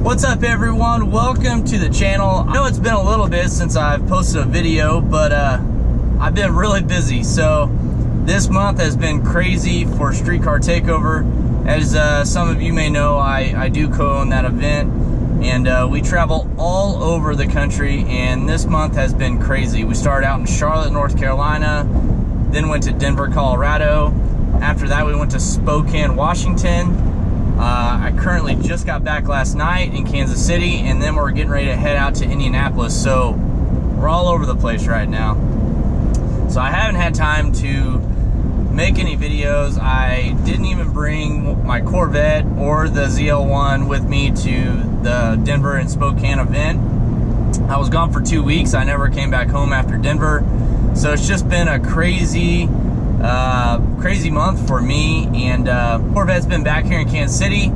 What's up everyone, welcome to the channel. I know it's been a little bit since I've posted a video, but I've been really busy. So this month has been crazy for Streetcar Takeover. As some of you may know, I do co-own that event, and we travel all over the country, and this month has been crazy. We started out in Charlotte, North Carolina, then went to Denver, Colorado. After that we went to Spokane, Washington. I currently just got back last night in Kansas City, and then we're getting ready to head out to Indianapolis. So we're all over the place right now. So I haven't had time to make any videos. I didn't even bring my Corvette or the ZL1 with me to the Denver and Spokane event. I was gone for 2 weeks. I never came back home after Denver. So it's just been a crazy month for me, and Corvette's been back here in Kansas City.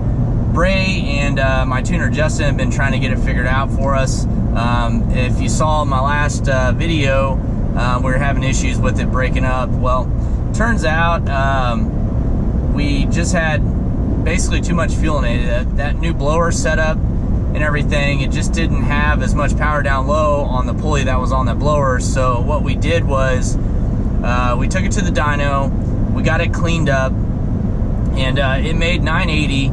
Bray and my tuner Justin have been trying to get it figured out for us. If you saw my last video, we were having issues with it breaking up. Well, turns out we just had basically too much fuel in it. That new blower setup and everything, it just didn't have as much power down low on the pulley that was on that blower. So what we did was we took it to the dyno, we got it cleaned up, and it made 980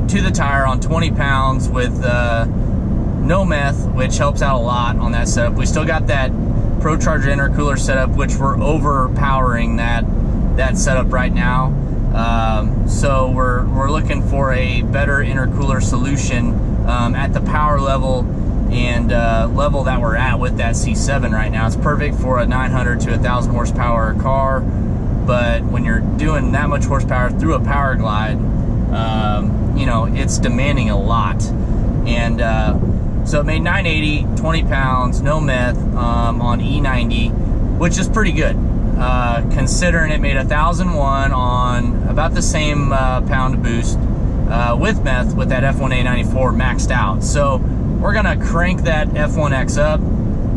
to the tire on 20 pounds with no meth, which helps out a lot on that setup. We still got that ProCharger intercooler setup, which we're overpowering that setup right now. So we're looking for a better intercooler solution at the power level and level that we're at with that C7 right now. It's perfect for a 900 to 1,000 horsepower car, but when you're doing that much horsepower through a power glide, you know, it's demanding a lot. And so it made 980, 20 pounds, no meth on E90, which is pretty good, considering it made 1,001 on about the same pound of boost with meth, with that F1 A94 maxed out. So we're gonna crank that F1X up.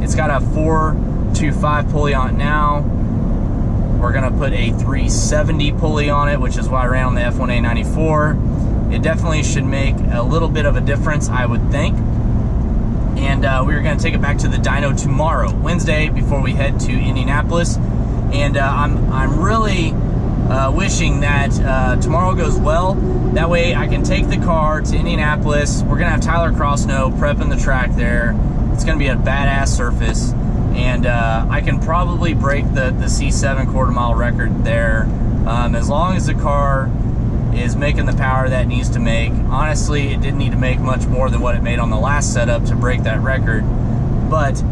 It's got a 425 pulley on it now. We're gonna put a 370 pulley on it, which is why I ran on the F1 A94. It definitely should make a little bit of a difference, I would think. And we're gonna take it back to the dyno tomorrow, Wednesday, before we head to Indianapolis. And I'm really wishing that tomorrow goes well. That way I can take the car to Indianapolis. We're gonna have Tyler Crossno prepping the track there. It's gonna be a badass surface, and I can probably break the C7 quarter-mile record there, as long as the car is making the power that it needs to make. Honestly, it didn't need to make much more than what it made on the last setup to break that record, but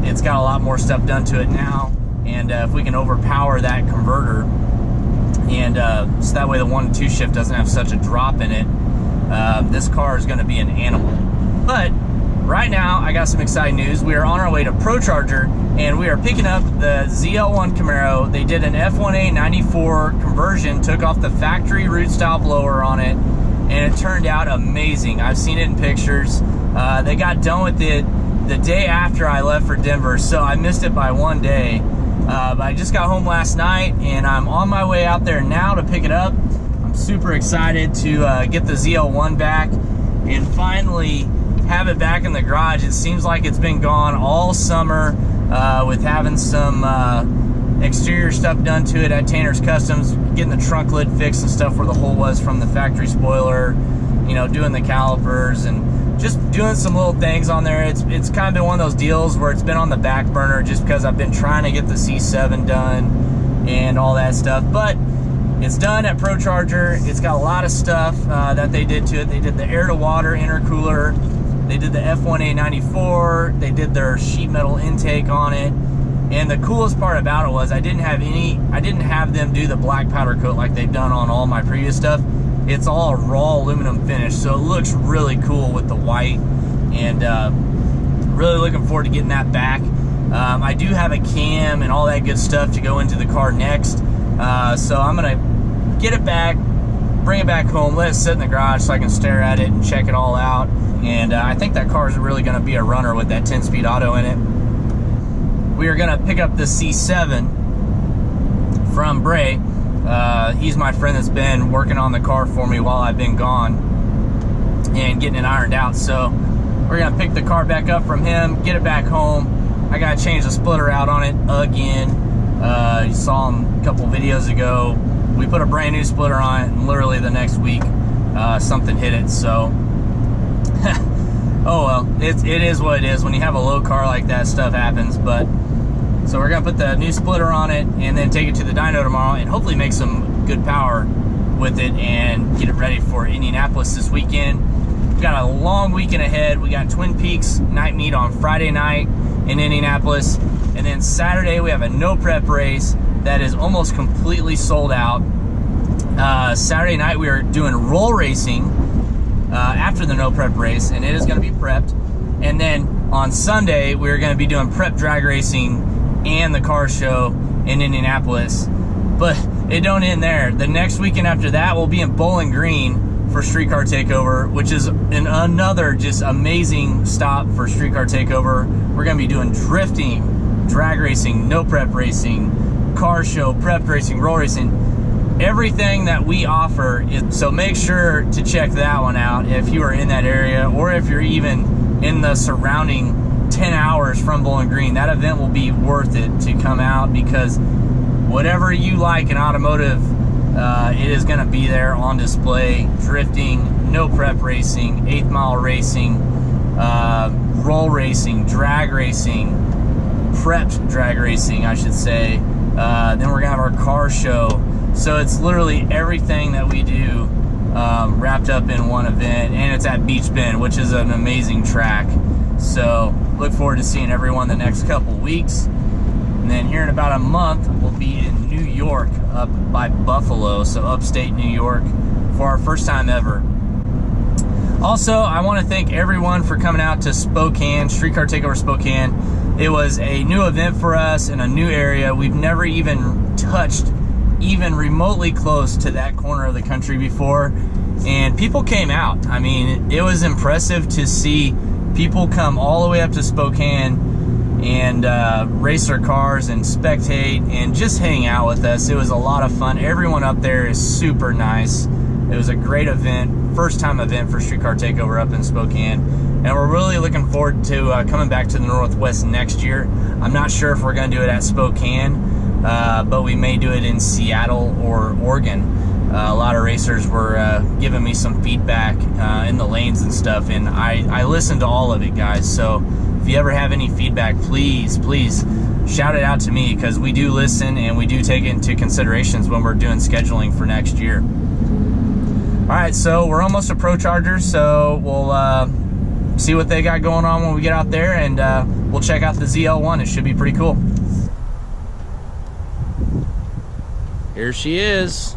it's got a lot more stuff done to it now. And if we can overpower that converter, and so that way the 1 and 2 shift doesn't have such a drop in it, this car is going to be an animal. But right now I got some exciting news. We are on our way to ProCharger, and we are picking up the ZL1 Camaro. They did an F1 A94 conversion, took off the factory root style blower on it, and it turned out amazing. I've seen it in pictures. They got done with it the day after I left for Denver, so I missed it by 1 day. But I just got home last night, and I'm on my way out there now to pick it up. I'm super excited to get the ZL1 back and finally have it back in the garage. It seems like it's been gone all summer, with having some exterior stuff done to it at Tanner's Customs, getting the trunk lid fixed and stuff where the hole was from the factory spoiler, you know, doing the calipers and just doing some little things on there. It's kind of been one of those deals where it's been on the back burner just because I've been trying to get the C7 done and all that stuff. But it's done at ProCharger. It's got a lot of stuff that they did to it. They did the air-to-water intercooler. They did the F1 A94. They did their sheet metal intake on it. And the coolest part about it was I didn't have them do the black powder coat like they've done on all my previous stuff. It's all a raw aluminum finish, so it looks really cool with the white, and really looking forward to getting that back. I do have a cam and all that good stuff to go into the car next, so I'm gonna get it back, bring it back home, let it sit in the garage so I can stare at it and check it all out. And I think that car is really gonna be a runner with that 10-speed auto in it. We are gonna pick up the C7 from Bray. He's my friend that's been working on the car for me while I've been gone. and getting it ironed out. So we're gonna pick the car back up from him, get it back home. I gotta change the splitter out on it again. You saw him a couple videos ago. We put a brand new splitter on it, and literally the next week something hit it. So oh well, it is what it is. When you have a low car like that, stuff happens. But so we're gonna put the new splitter on it and then take it to the dyno tomorrow and hopefully make some good power with it and get it ready for Indianapolis this weekend. We've got a long weekend ahead. We got Twin Peaks night meet on Friday night in Indianapolis, and then Saturday we have a no prep race that is almost completely sold out. Saturday night we are doing roll racing after the no prep race, and it is going to be prepped. And then on Sunday we're going to be doing prep drag racing and the car show in Indianapolis. But it don't end there. The next weekend after that we'll be in Bowling Green for Streetcar Takeover, which is another just amazing stop for Streetcar Takeover. We're going to be doing drifting, drag racing, no prep racing, car show, prep racing, roll racing, everything that we offer. So make sure to check that one out if you are in that area, or if you're even in the surrounding 10 hours from Bowling Green. That event will be worth it to come out, because whatever you like in automotive, it is going to be there on display. Drifting, no prep racing, 8th mile racing, roll racing, drag racing, prepped drag racing, I should say. Then we're going to have our car show. So it's literally everything that we do wrapped up in one event, and it's at Beach Bend, which is an amazing track. So look forward to seeing everyone the next couple weeks. And then here in about a month, we'll be in New York, up by Buffalo, so upstate New York, for our first time ever. Also, I want to thank everyone for coming out to Spokane, Streetcar Takeover Spokane. It was a new event for us in a new area. We've never even touched even remotely close to that corner of the country before, and people came out. I mean, it was impressive to see people come all the way up to Spokane and race their cars and spectate and just hang out with us. It was a lot of fun. Everyone up there is super nice. It was a great event, first time event for Streetcar Takeover up in Spokane, and we're really looking forward to coming back to the Northwest next year. I'm not sure if we're going to do it at Spokane, but we may do it in Seattle or Oregon. A lot of racers were giving me some feedback in the lanes and stuff, and I listened to all of it, guys. So if you ever have any feedback, please shout it out to me, because we do listen and we do take it into considerations when we're doing scheduling for next year. All right, so we're almost to ProCharger, so we'll see what they got going on when we get out there, and we'll check out the ZL1. It should be pretty cool. Here she is.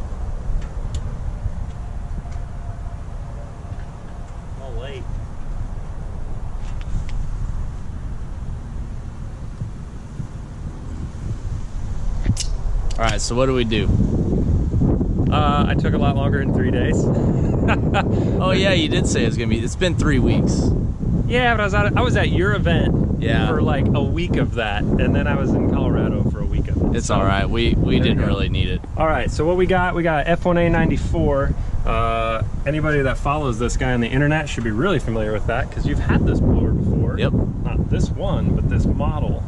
All right, so what do we do? I took a lot longer than 3 days. Oh yeah, you did say it's been 3 weeks. Yeah, but I was at your event for like a week of that, and then I was in Colorado for a week of it. It's all right. We didn't really need it. All right, so what we got F1A94. Anybody that follows this guy on the internet should be really familiar with that, because you've had this blower before. Yep. Not this one, but this model.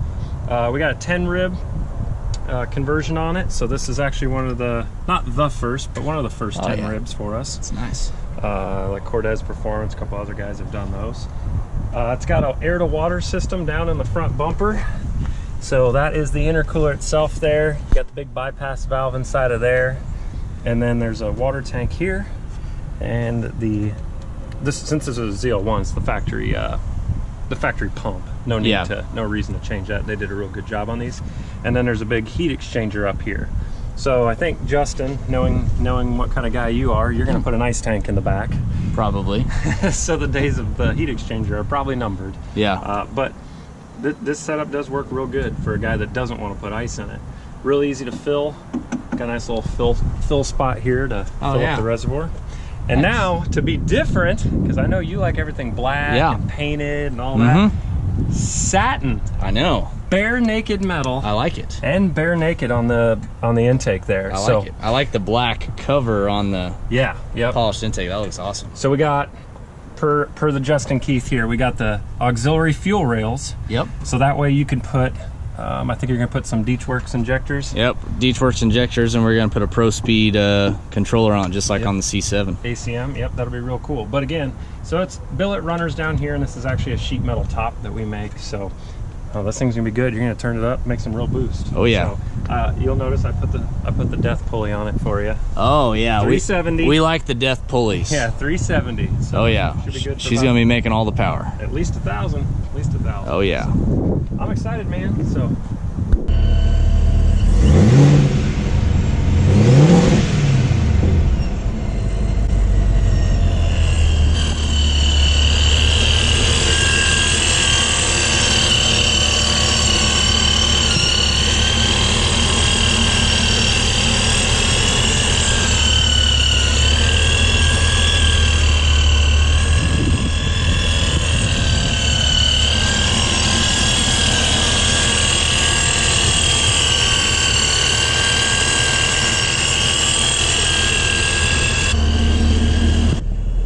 We got a 10 rib conversion on it, so this is actually one of the, not the first, but one of the first 10 ribs for us. It's nice. Like Cortez Performance, a couple other guys have done those. It's got an air to water system down in the front bumper, so that is the intercooler itself there. You got the big bypass valve inside of there, and then there's a water tank here, and since this is a ZL1, it's the factory pump. No need no reason to change that. They did a real good job on these. And then there's a big heat exchanger up here. So I think, Justin, knowing what kind of guy you are, you're gonna put an ice tank in the back. Probably. So the days of the heat exchanger are probably numbered. Yeah. But this setup does work real good for a guy that doesn't want to put ice in it. Real easy to fill. Got a nice little fill spot here to fill up the reservoir. And now, to be different, because I know you like everything black and painted and all that, satin. I know. Bare naked metal. I like it. And bare naked on the intake there. I like it. I like the black cover on the polished intake. That looks awesome. So we got per the Justin Keith here, we got the auxiliary fuel rails. Yep. So that way you can put, I think you're gonna put some Deechworks injectors. Yep, Deechworks injectors, and we're gonna put a Pro Speed controller on it, just like on the C7. ACM, yep, that'll be real cool. But again, so it's billet runners down here, and this is actually a sheet metal top that we make. So this thing's gonna be good. You're gonna turn it up, make some real boost. Oh yeah. So, you'll notice I put the death pulley on it for you. Oh yeah, 370. We like the death pulleys. Yeah, 370. So oh yeah, should be good. She's gonna be making all the power. At least 1,000. At least 1,000. Oh yeah. So, I'm excited, man. So.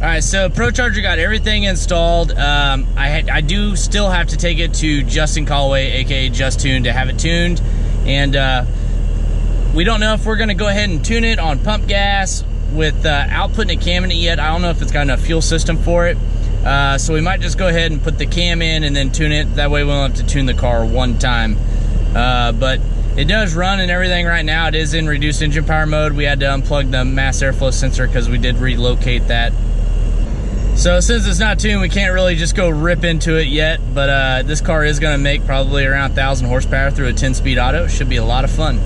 Alright, so ProCharger got everything installed. I do still have to take it to Justin Callaway, aka Just Tune, to have it tuned. And we don't know if we're gonna go ahead and tune it on pump gas without putting a cam in it yet. I don't know if it's got enough fuel system for it. So we might just go ahead and put the cam in and then tune it. That way we won't have to tune the car one time. But it does run and everything right now. It is in reduced engine power mode. We had to unplug the mass airflow sensor because we did relocate that. So since it's not tuned, we can't really just go rip into it yet, but this car is gonna make probably around 1,000 horsepower through a 10-speed auto. It should be a lot of fun.